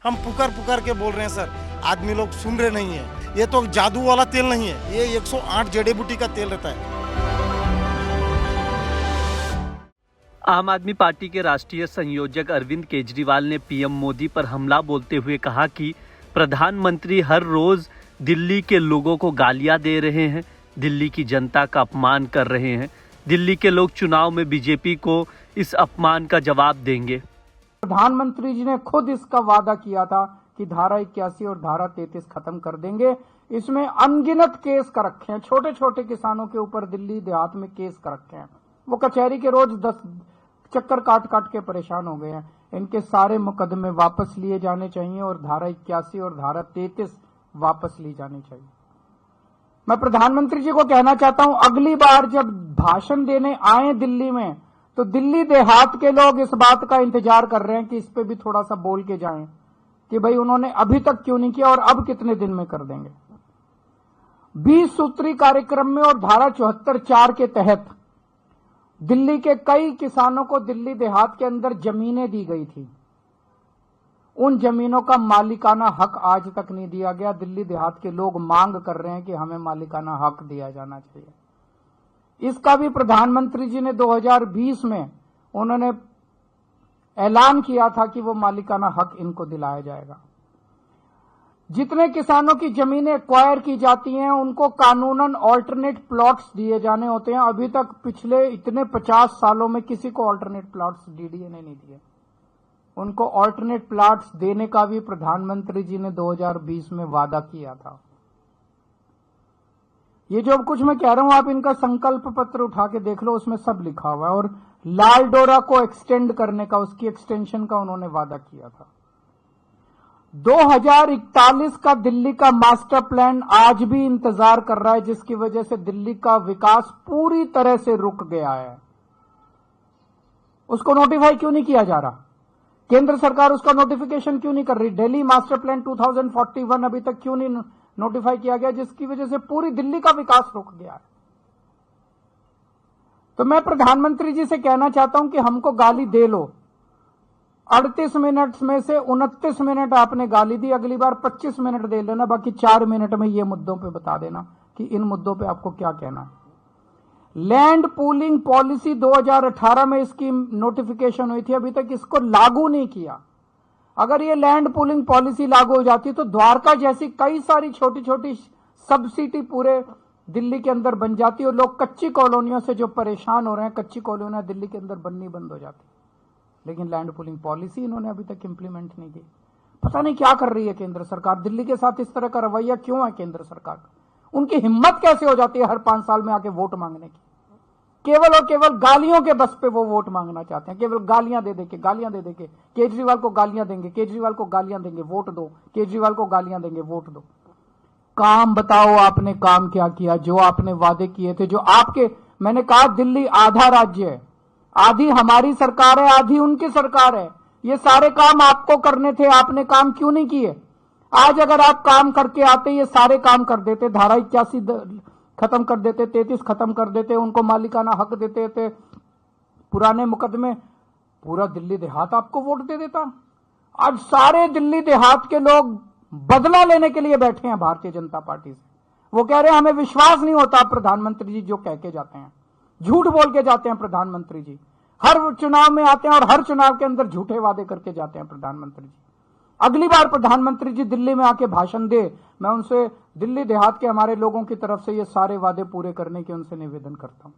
हम पुकार पुकार के बोल रहे हैं सर, आदमी लोग सुन रहे नहीं है। ये तो जादू वाला तेल नहीं है, ये 108 जड़ी बूटी का तेल रहता है। आम आदमी पार्टी के राष्ट्रीय संयोजक अरविंद केजरीवाल ने पीएम मोदी पर हमला बोलते हुए कहा कि प्रधानमंत्री हर रोज दिल्ली के लोगों को गालियां दे रहे हैं, दिल्ली की जनता का अपमान कर रहे हैं। दिल्ली के लोग चुनाव में बीजेपी को इस अपमान का जवाब देंगे। प्रधानमंत्री जी ने खुद इसका वादा किया था कि धारा 81 और धारा 33 खत्म कर देंगे। इसमें अनगिनत केस कर रखे हैं, छोटे छोटे किसानों के ऊपर दिल्ली देहात में केस कर रखे हैं। वो कचहरी के रोज 10 चक्कर काट काट के परेशान हो गए हैं। इनके सारे मुकदमे वापस लिए जाने चाहिए और धारा 81 और धारा 33 वापस ली जानी चाहिए। मैं प्रधानमंत्री जी को कहना चाहता हूं, अगली बार जब भाषण देने आए दिल्ली में, तो दिल्ली देहात के लोग इस बात का इंतजार कर रहे हैं कि इस पे भी थोड़ा सा बोल के जाएं कि भाई उन्होंने अभी तक क्यों नहीं किया और अब कितने दिन में कर देंगे। 20 सूत्री कार्यक्रम में और धारा 74(4) के तहत दिल्ली के कई किसानों को दिल्ली देहात के अंदर जमीनें दी गई थी। उन जमीनों का मालिकाना हक आज तक नहीं दिया गया। दिल्ली देहात के लोग मांग कर रहे हैं कि हमें मालिकाना हक दिया जाना चाहिए। इसका भी प्रधानमंत्री जी ने 2020 में उन्होंने ऐलान किया था कि वो मालिकाना हक इनको दिलाया जाएगा। जितने किसानों की जमीनें एक्वायर की जाती हैं उनको कानूनन ऑल्टरनेट प्लॉट्स दिए जाने होते हैं। अभी तक पिछले इतने 50 सालों में किसी को ऑल्टरनेट प्लॉट्स डीडीए ने नहीं दिए। उनको ऑल्टरनेट प्लॉट्स देने का भी प्रधानमंत्री जी ने 2020 में वादा किया था। ये जो अब कुछ मैं कह रहा हूं, आप इनका संकल्प पत्र उठा के देख लो, उसमें सब लिखा हुआ है। और लाल डोरा को एक्सटेंड करने का, उसकी एक्सटेंशन का उन्होंने वादा किया था। 2041 का दिल्ली का मास्टर प्लान आज भी इंतजार कर रहा है, जिसकी वजह से दिल्ली का विकास पूरी तरह से रुक गया है। उसको नोटिफाई क्यों नहीं किया जा रहा? केंद्र सरकार उसका नोटिफिकेशन क्यों नहीं कर रही? दिल्ली मास्टर प्लान 2041 अभी तक क्यों नहीं नोटिफाई किया गया, जिसकी वजह से पूरी दिल्ली का विकास रुक गया है। तो मैं प्रधानमंत्री जी से कहना चाहता हूं कि हमको गाली दे लो। 38 मिनट में से 29 मिनट आपने गाली दी, अगली बार 25 मिनट दे लेना, बाकी 4 मिनट में ये मुद्दों पे बता देना कि इन मुद्दों पे आपको क्या कहना है। लैंड पूलिंग पॉलिसी 2018 में इसकी नोटिफिकेशन हुई थी, अभी तक इसको लागू नहीं किया। अगर ये लैंड पूलिंग पॉलिसी लागू हो जाती तो द्वारका जैसी कई सारी छोटी छोटी सब सिटी पूरे दिल्ली के अंदर बन जाती और लोग कच्ची कॉलोनियों से जो परेशान हो रहे हैं, कच्ची कॉलोनियां दिल्ली के अंदर बननी बंद हो जाती। लेकिन लैंड पूलिंग पॉलिसी इन्होंने अभी तक इंप्लीमेंट नहीं की। पता नहीं क्या कर रही है केंद्र सरकार। दिल्ली के साथ इस तरह का रवैया क्यों है केंद्र सरकार का? उनकी हिम्मत कैसे हो जाती है हर 5 साल में आके वोट मांगने की? केवल और केवल गालियों के बस पे वो वोट मांगना चाहते हैं। केवल गालियां दे देके केजरीवाल को गालियां देंगे, केजरीवाल को गालियां देंगे, वोट दो, केजरीवाल को गालियां देंगे, वोट दो। काम बताओ, आपने काम क्या किया? जो आपने वादे किए थे, जो आपके, मैंने कहा दिल्ली आधा राज्य है, आधी हमारी सरकार है, आधी उनकी सरकार है। ये सारे काम आपको करने थे, आपने काम क्यों नहीं किए? आज अगर आप काम करके आते, ये सारे काम कर देते। धारा 81 खत्म कर देते, 33 खत्म कर देते, उनको मालिकाना हक देते थे, पुराने मुकदमे, पूरा दिल्ली देहात आपको वोट दे देता। आज सारे दिल्ली देहात के लोग बदला लेने के लिए बैठे हैं भारतीय जनता पार्टी से। वो कह रहे हैं हमें विश्वास नहीं होता प्रधानमंत्री जी जो कह के जाते हैं, झूठ बोल के जाते हैं प्रधानमंत्री जी। हर चुनाव में आते हैं और हर चुनाव के अंदर झूठे वादे करके जाते हैं प्रधानमंत्री जी। अगली बार प्रधानमंत्री जी दिल्ली में आके भाषण दे, मैं उनसे दिल्ली देहात के हमारे लोगों की तरफ से ये सारे वादे पूरे करने के उनसे निवेदन करता हूं।